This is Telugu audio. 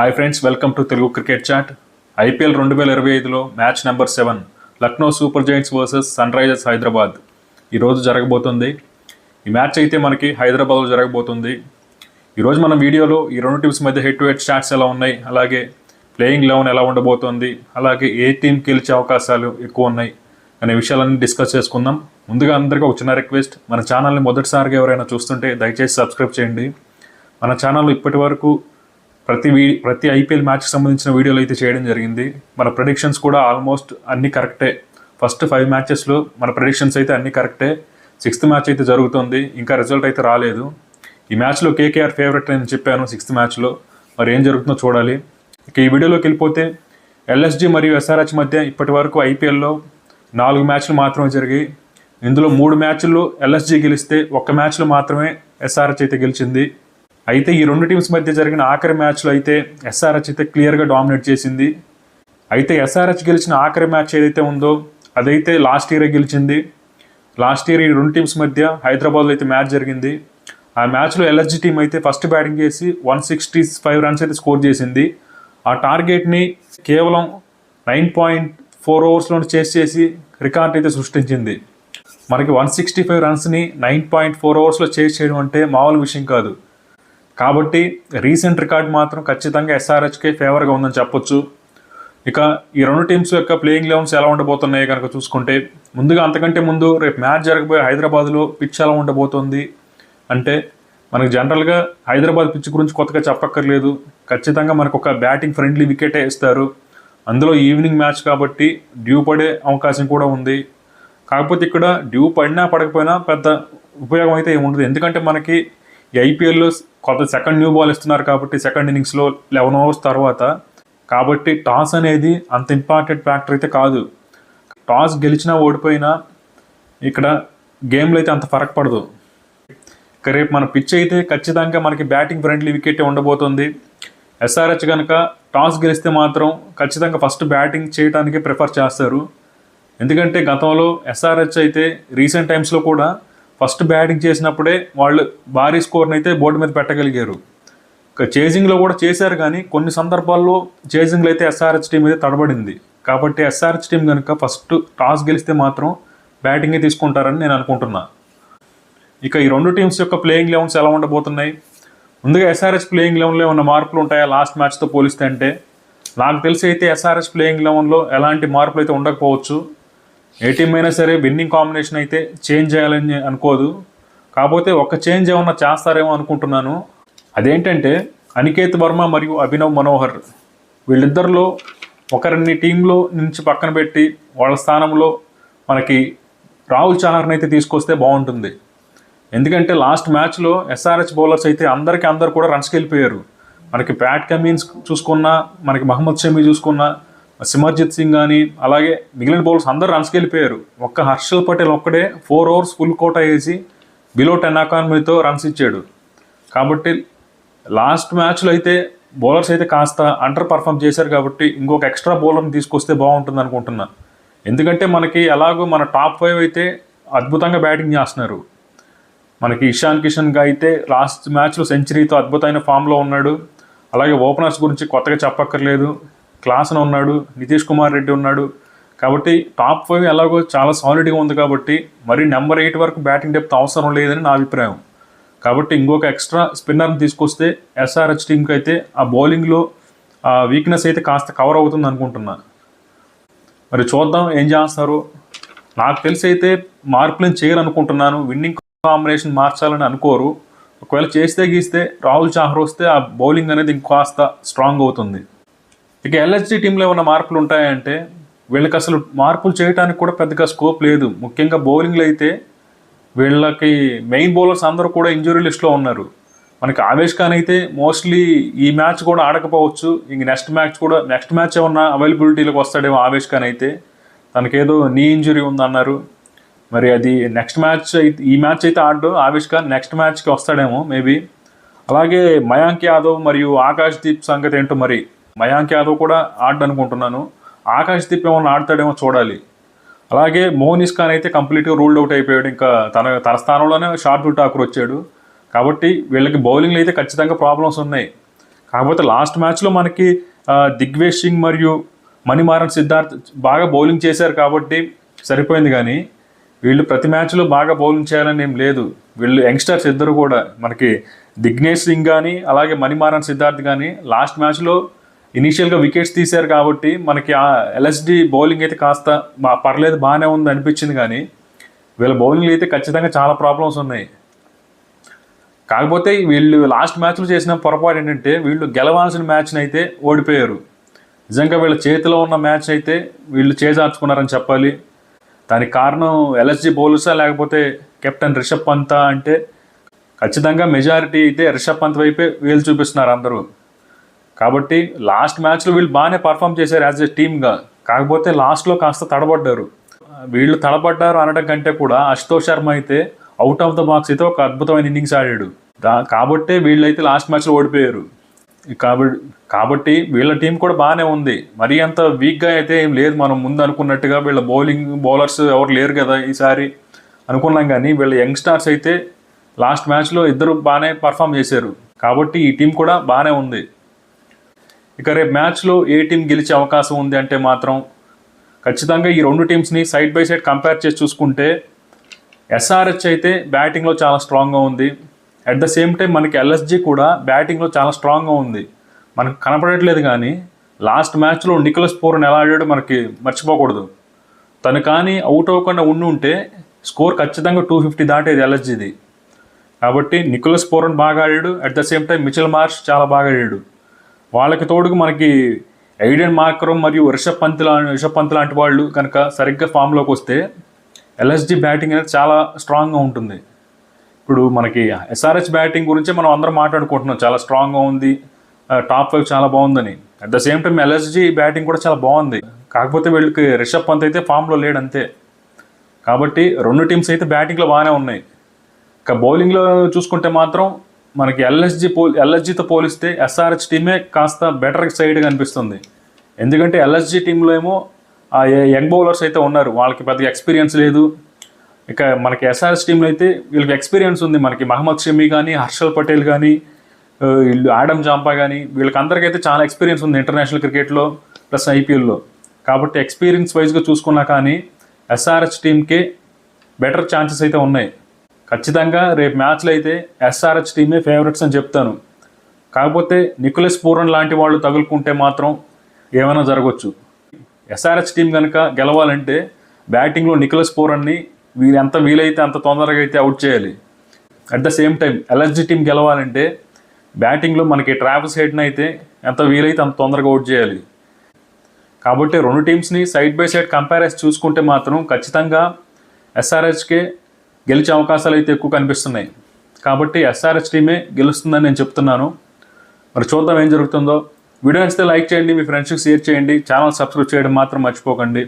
Hi friends, welcome to Telugu cricket chat. IPL 2025లో match number 7 Lucknow super giants versus sunrisers Hyderabad ఈరోజు జరగబోతుంది. ఈ మ్యాచ్ అయితే మనకి హైదరాబాద్లో జరగబోతుంది. ఈరోజు మన వీడియోలో ఈ రెండు టీమ్స్ మధ్య హెడ్ టు హెడ్ స్టాట్స్ ఎలా ఉన్నాయి, అలాగే ప్లేయింగ్ 11 ఎలా ఉండబోతోంది, అలాగే ఏ టీం గెలిచే అవకాశాలు ఎక్కువ ఉన్నాయి అనే విషయాలన్నీ డిస్కస్ చేసుకుందాం. ముందుగా అందరికీ ఒక చిన్న రిక్వెస్ట్, మన ఛానల్ని మొదటిసారిగా ఎవరైనా చూస్తుంటే దయచేసి సబ్స్క్రైబ్ చేయండి. మన ఛానల్లో ఇప్పటి వరకు ప్రతి ఐపీఎల్ మ్యాచ్కి సంబంధించిన వీడియోలు అయితే చేయడం జరిగింది. మన ప్రెడిక్షన్స్ కూడా ఆల్మోస్ట్ అన్నీ కరెక్టే. ఫస్ట్ 5 మ్యాచెస్లో మన ప్రెడిక్షన్స్ అయితే అన్నీ కరెక్టే. 6th మ్యాచ్ అయితే జరుగుతుంది, ఇంకా రిజల్ట్ అయితే రాలేదు. ఈ మ్యాచ్లో కేకేఆర్ ఫేవరెట్ అని చెప్పాను 6th మ్యాచ్లో. మరి ఏం జరుగుతుందో చూడాలి. ఇక ఈ వీడియోలోకి వెళ్ళిపోతే ఎల్ఎస్జీ మరియు ఎస్ఆర్హెచ్ మధ్య ఇప్పటి వరకు ఐపీఎల్లో 4 మ్యాచ్లు మాత్రమే జరిగాయి. ఇందులో 3 మ్యాచ్ల్లో ఎల్ఎస్జీ గెలిస్తే 1 మ్యాచ్లో మాత్రమే ఎస్ఆర్హెచ్ అయితే గెలిచింది. అయితే ఈ రెండు టీమ్స్ మధ్య జరిగిన ఆఖరి మ్యాచ్లో అయితే ఎస్ఆర్హెచ్ అయితే క్లియర్గా డామినేట్ చేసింది. అయితే ఎస్ఆర్హెచ్ గెలిచిన ఆఖరి మ్యాచ్ ఏదైతే ఉందో అదైతే లాస్ట్ ఇయరే గెలిచింది. లాస్ట్ ఇయర్ ఈ రెండు టీమ్స్ మధ్య హైదరాబాద్లో అయితే మ్యాచ్ జరిగింది. ఆ మ్యాచ్లో ఎల్ఎస్జీ టీం అయితే ఫస్ట్ బ్యాటింగ్ చేసి 165 రన్స్ అయితే స్కోర్ చేసింది. ఆ టార్గెట్ని కేవలం 9.4 ఓవర్స్లో చేసి రికార్డ్ అయితే సృష్టించింది. మనకి 165 రన్స్ని 9.4 ఓవర్స్లో చేయడం అంటే మామూలు విషయం కాదు. కాబట్టి రీసెంట్ రికార్డ్ మాత్రం ఖచ్చితంగా ఎస్ఆర్హెచ్కే ఫేవర్గా ఉందని చెప్పొచ్చు. ఇక ఈ రెండు టీమ్స్ యొక్క ప్లేయింగ్ 11s ఎలా ఉండబోతున్నాయో కనుక చూసుకుంటే, ముందుగా అంతకంటే ముందు రేపు మ్యాచ్ జరగబోయే హైదరాబాద్లో పిచ్ ఎలా ఉండబోతోంది అంటే, మనకు జనరల్గా హైదరాబాద్ పిచ్ గురించి కొత్తగా చెప్పక్కర్లేదు. ఖచ్చితంగా మనకు ఒక బ్యాటింగ్ ఫ్రెండ్లీ వికెటే ఇస్తారు. అందులో ఈవినింగ్ మ్యాచ్ కాబట్టి డ్యూ పడే అవకాశం కూడా ఉంది. కాకపోతే ఇక్కడ డ్యూ పడినా పడకపోయినా పెద్ద ఉపయోగం అయితే ఏమి ఉండదు. ఎందుకంటే మనకి ఈ ఐపీఎల్లో కొత్త సెకండ్ న్యూ బాల్ ఇస్తున్నారు కాబట్టి సెకండ్ ఇన్నింగ్స్లో 11 ఓవర్స్ తర్వాత, కాబట్టి టాస్ అనేది అంత ఇంపార్టెంట్ ఫ్యాక్టర్ అయితే కాదు. టాస్ గెలిచినా ఓడిపోయినా ఇక్కడ గేమ్లో అయితే అంత ఫరక్ పడదు. ఇక రేపు మన పిచ్ అయితే ఖచ్చితంగా మనకి బ్యాటింగ్ ఫ్రెండ్లీ వికెటే ఉండబోతుంది. ఎస్ఆర్హెచ్ కనుక టాస్ గెలిస్తే మాత్రం ఖచ్చితంగా ఫస్ట్ బ్యాటింగ్ చేయడానికి ప్రిఫర్ చేస్తారు. ఎందుకంటే గతంలో ఎస్ఆర్హెచ్ అయితే రీసెంట్ టైమ్స్లో కూడా ఫస్ట్ బ్యాటింగ్ చేసినప్పుడే వాళ్ళు భారీ స్కోర్ని అయితే బోర్డు మీద పెట్టగలిగారు. ఇక చేజింగ్లో కూడా చేశారు, కానీ కొన్ని సందర్భాల్లో చేజింగ్లో అయితే ఎస్ఆర్హెచ్ టీం అయితే తడబడింది. కాబట్టి ఎస్ఆర్హెచ్ టీం కనుక ఫస్ట్ టాస్ గెలిస్తే మాత్రం బ్యాటింగే తీసుకుంటారని నేను అనుకుంటున్నా. ఇక ఈ రెండు టీమ్స్ యొక్క ప్లేయింగ్ 11s ఎలా ఉండబోతున్నాయి? ముందుగా ఎస్ఆర్హెచ్ ప్లేయింగ్ 11లో ఏమన్నా మార్పులు ఉంటాయా లాస్ట్ మ్యాచ్తో పోలిస్తే అంటే, నాకు తెలిసి అయితే ఎస్ఆర్హెచ్ ప్లేయింగ్ 11లో ఎలాంటి మార్పులు అయితే ఉండకపోవచ్చు. ఏ టీం అయినా సరే విన్నింగ్ కాంబినేషన్ అయితే చేంజ్ చేయాలని అనుకోదు. కాకపోతే ఒక చేంజ్ ఏమన్నా చేస్తారేమో అనుకుంటున్నాను. అదేంటంటే అనికేత్ వర్మ మరియు అభినవ్ మనోహర్, వీళ్ళిద్దరిలో ఒకరిని టీంలో నుంచి పక్కన పెట్టి వాళ్ళ స్థానంలో మనకి రాహుల్ చహర్ని అయితే తీసుకొస్తే బాగుంటుంది. ఎందుకంటే లాస్ట్ మ్యాచ్లో ఎస్ఆర్హెచ్ బౌలర్స్ అయితే అందరూ కూడా రన్స్కి వెళ్ళిపోయారు. మనకి ప్యాట్ కమిన్స్ చూసుకున్నా, మనకి మహమ్మద్ షమీ చూసుకున్నా, సిమర్జిత్ సింగ్ కానీ, అలాగే మిగిలిన బౌలర్స్ అందరూ రన్స్కి వెళ్ళిపోయారు. ఒక్క హర్షల్ పటేల్ ఒక్కడే 4 ఓవర్స్ ఫుల్ కోటా వేసి బిలో 10 ఎకానమీతో రన్స్ ఇచ్చాడు. కాబట్టి లాస్ట్ మ్యాచ్లో అయితే బౌలర్స్ అయితే కాస్త అండర్ పర్ఫామ్ చేశారు. కాబట్టి ఇంకొక ఎక్స్ట్రా బౌలర్ని తీసుకొస్తే బాగుంటుంది అనుకుంటున్నా. ఎందుకంటే మనకి ఎలాగో మన టాప్ 5 అయితే అద్భుతంగా బ్యాటింగ్ చేస్తున్నారు. మనకి ఇషాన్ కిషన్గా అయితే లాస్ట్ మ్యాచ్లో సెంచరీతో అద్భుతమైన ఫామ్లో ఉన్నాడు. అలాగే ఓపెనర్స్ గురించి కొత్తగా చెప్పక్కర్లేదు, క్లాస్న ఉన్నాడు, నితీష్ కుమార్ రెడ్డి ఉన్నాడు. కాబట్టి టాప్ 5 ఎలాగో చాలా సాలిడ్గా ఉంది. కాబట్టి మరి నెంబర్ 8 వరకు బ్యాటింగ్ డెప్త్ అవసరం లేదని నా అభిప్రాయం. కాబట్టి ఇంకొక ఎక్స్ట్రా స్పిన్నర్ని తీసుకొస్తే ఎస్ఆర్హెచ్ టీంకి అయితే ఆ బౌలింగ్లో ఆ వీక్నెస్ అయితే కాస్త కవర్ అవుతుంది అనుకుంటున్నా. మరి చూద్దాం ఏం చేస్తారు. నాకు తెలిసి అయితే మార్పులను చేయాలనుకుంటున్నాను. విన్నింగ్ కాంబినేషన్ మార్చాలని అనుకోరు. ఒకవేళ చేస్తే గీస్తే రాహుల్ చహర్ వస్తే ఆ బౌలింగ్ అనేది ఇంకాస్త స్ట్రాంగ్ అవుతుంది. ఇక ఎల్ఎస్జీ టీంలో ఏమైనా మార్పులు ఉంటాయంటే, వీళ్ళకి అసలు మార్పులు చేయడానికి కూడా పెద్దగా స్కోప్ లేదు. ముఖ్యంగా బౌలింగ్లో అయితే వీళ్ళకి మెయిన్ బౌలర్స్ అందరూ కూడా ఇంజురీ లిస్ట్లో ఉన్నారు. మనకి ఆవేష్ ఖాన్ అయితే మోస్ట్లీ ఈ మ్యాచ్ కూడా ఆడకపోవచ్చు. ఇంక నెక్స్ట్ మ్యాచ్ ఏమన్నా అవైలబిలిటీలోకి వస్తాడేమో ఆవేష్ ఖాన్ అయితే. తనకేదో నీ ఇంజురీ ఉందన్నారు. మరి అది నెక్స్ట్ మ్యాచ్ అయితే, ఈ మ్యాచ్ అయితే ఆడడు ఆవేష్ ఖాన్, నెక్స్ట్ మ్యాచ్కి వస్తాడేమో మేబీ. అలాగే మయాంక్ యాదవ్ మరియు ఆకాష్ దీప్ సంగతి ఏంటో. మరి మయాంక్ యాదవ్ కూడా ఆడనుకుంటున్నాను. ఆకాష్ దీప్ ఏమన్నా ఆడతాడేమో చూడాలి. అలాగే మోహనీష్ ఖాన్ అయితే కంప్లీట్గా రూల్డ్ అవుట్ అయిపోయాడు. ఇంకా తన స్థానంలోనే షార్దుల్ ఠాకూర్ వచ్చాడు. కాబట్టి వీళ్ళకి బౌలింగ్లో అయితే ఖచ్చితంగా ప్రాబ్లమ్స్ ఉన్నాయి. కాకపోతే లాస్ట్ మ్యాచ్లో మనకి దిగ్వేష్ సింగ్ మరియు మణిమారన్ సిద్ధార్థ్ బాగా బౌలింగ్ చేశారు కాబట్టి సరిపోయింది. కానీ వీళ్ళు ప్రతి మ్యాచ్లో బాగా బౌలింగ్ చేయాలని ఏం లేదు. వీళ్ళు యంగ్స్టర్స్ ఇద్దరు కూడా మనకి దిగ్నేష్ సింగ్ కానీ అలాగే మణిమారన్ సిద్ధార్థ్ కానీ లాస్ట్ మ్యాచ్లో ఇనీషియల్గా వికెట్స్ తీశారు కాబట్టి మనకి ఆ ఎల్ఎస్డి బౌలింగ్ అయితే కాస్త పర్లేదు, బాగానే ఉంది అనిపించింది. కానీ వీళ్ళ బౌలింగ్లో అయితే ఖచ్చితంగా చాలా ప్రాబ్లమ్స్ ఉన్నాయి. కాకపోతే వీళ్ళు లాస్ట్ మ్యాచ్లో చేసిన పొరపాటు ఏంటంటే వీళ్ళు గెలవాల్సిన మ్యాచ్ని అయితే ఓడిపోయారు. నిజంగా వీళ్ళ చేతిలో ఉన్న మ్యాచ్ అయితే వీళ్ళు చేజార్చుకున్నారని చెప్పాలి. దానికి కారణం ఎల్ఎస్జీ బౌలర్సా లేకపోతే కెప్టెన్ రిషబ్ పంతా అంటే ఖచ్చితంగా మెజారిటీ అయితే రిషబ్ పంత్ వైపే వీళ్ళు చూపిస్తున్నారు అందరూ. కాబట్టి లాస్ట్ మ్యాచ్లో వీళ్ళు బాగానే పర్ఫామ్ చేశారు యాజ్ ఎ టీమ్గా. కాకపోతే లాస్ట్లో కాస్త తడబడ్డారు. వీళ్ళు తడబడ్డారు అనడం కంటే కూడా అశుతోష్ శర్మ అయితే అవుట్ ఆఫ్ ద బాక్స్ అయితే ఒక అద్భుతమైన ఇన్నింగ్స్ ఆడాడు. కాబట్టే వీళ్ళైతే లాస్ట్ మ్యాచ్లో ఓడిపోయారు. కాబట్టి వీళ్ళ టీం కూడా బాగానే ఉంది, మరీ అంత వీక్గా అయితే ఏం లేదు. మనం ముందు అనుకున్నట్టుగా వీళ్ళ బౌలర్స్ ఎవరు లేరు కదా ఈసారి అనుకున్నాం. కానీ వీళ్ళ యంగ్స్టార్స్ అయితే లాస్ట్ మ్యాచ్లో ఇద్దరు బాగానే పర్ఫామ్ చేశారు. కాబట్టి ఈ టీం కూడా బాగానే ఉంది. ఇక రేపు మ్యాచ్లో ఏ టీం గెలిచే అవకాశం ఉంది అంటే మాత్రం ఖచ్చితంగా ఈ రెండు టీమ్స్ని సైడ్ బై సైడ్ కంపేర్ చేసి చూసుకుంటే ఎస్ఆర్హెచ్ అయితే బ్యాటింగ్లో చాలా స్ట్రాంగ్గా ఉంది. అట్ ద సేమ్ టైం మనకి ఎల్ఎస్జీ కూడా బ్యాటింగ్లో చాలా స్ట్రాంగ్గా ఉంది. మనకు కనపడట్లేదు కానీ లాస్ట్ మ్యాచ్లో నికోలస్ పూరన్ ఎలా ఆడాడో మనకి మర్చిపోకూడదు. తను కానీ అవుట్ అవ్వకుండా ఉంటే స్కోర్ ఖచ్చితంగా 250 దాటేది ఎల్ఎస్జీది. కాబట్టి నికోలస్ పూరన్ బాగా ఆడాడు. At the same time Mitchell Marsh చాలా బాగా ఆడాడు. వాళ్ళకి తోడుకు మనకి ఎయిడెన్ మార్కరమ్ మరియు రిషబ్ పంత్ లాంటి వాళ్ళు కనుక సరిగ్గా ఫామ్లోకి వస్తే ఎల్ఎస్జీ బ్యాటింగ్ అనేది చాలా స్ట్రాంగ్గా ఉంటుంది. ఇప్పుడు మనకి ఎస్ఆర్హెచ్ బ్యాటింగ్ గురించి మనం అందరం మాట్లాడుకుంటున్నాం, చాలా స్ట్రాంగ్గా ఉంది, టాప్ 5 చాలా బాగుందని. At the same time LSG batting కూడా చాలా బాగుంది. కాకపోతే వీళ్ళకి రిషబ్ పంత్ అయితే ఫామ్లో లేడు అంతే. కాబట్టి రెండు టీమ్స్ అయితే బ్యాటింగ్లో బాగానే ఉన్నాయి. ఇక బౌలింగ్లో చూసుకుంటే మాత్రం మనకి ఎల్ఎస్జీతో పోలిస్తే ఎస్ఆర్హెచ్ టీమే కాస్త బెటర్ సైడ్గా అనిపిస్తుంది. ఎందుకంటే ఎల్ఎస్జీ టీంలో ఏమో ఆ యంగ్ బౌలర్స్ అయితే ఉన్నారు, వాళ్ళకి పెద్దగా ఎక్స్పీరియన్స్ లేదు. ఇక మనకి ఎస్ఆర్హెచ్ టీంలో అయితే వీళ్ళకి ఎక్స్పీరియన్స్ ఉంది. మనకి మహమ్మద్ షమీ కానీ, హర్షల్ పటేల్ కానీ, వీళ్ళు ఆడమ్ జాంపా కానీ, వీళ్ళకి అందరికైతే చాలా ఎక్స్పీరియన్స్ ఉంది ఇంటర్నేషనల్ క్రికెట్లో ప్లస్ ఐపీఎల్లో. కాబట్టి ఎక్స్పీరియన్స్ వైజ్గా చూసుకున్నా కానీ ఎస్ఆర్హెచ్ టీంకే బెటర్ ఛాన్సెస్ అయితే ఉన్నాయి. ఖచ్చితంగా రేపు మ్యాచ్లో అయితే ఎస్ఆర్హెచ్ టీమే ఫేవరెట్స్ అని చెప్తాను. కాకపోతే నికోలస్ పూరన్ లాంటి వాళ్ళు తగులుకుంటే మాత్రం ఏమైనా జరగవచ్చు. ఎస్ఆర్హెచ్ టీం కనుక గెలవాలంటే బ్యాటింగ్లో నికోలస్ పూరన్ని ఎంత వీలైతే అంత తొందరగా అయితే అవుట్ చేయాలి. At the same time LSG team గెలవాలంటే బ్యాటింగ్లో మనకి ట్రావిస్ హెడ్ని అయితే ఎంత వీలైతే అంత తొందరగా అవుట్ చేయాలి. కాబట్టి రెండు టీమ్స్ని సైడ్ బై సైడ్ కంపారిజన్ చూసుకుంటే మాత్రం ఖచ్చితంగా ఎస్ఆర్హెచ్కే గెలిచే అవకాశాలు అయితే ఎక్కువ కనిపిస్తున్నాయి. కాబట్టి ఎస్ఆర్హెచ్ టీమే గెలుస్తుందని నేను చెప్తున్నాను. మరి చూద్దాం ఏం జరుగుతుందో. వీడియో నచ్చితే లైక్ చేయండి, మీ ఫ్రెండ్స్కి షేర్ చేయండి, ఛానల్ సబ్స్క్రైబ్ చేయడం మాత్రం మర్చిపోకండి.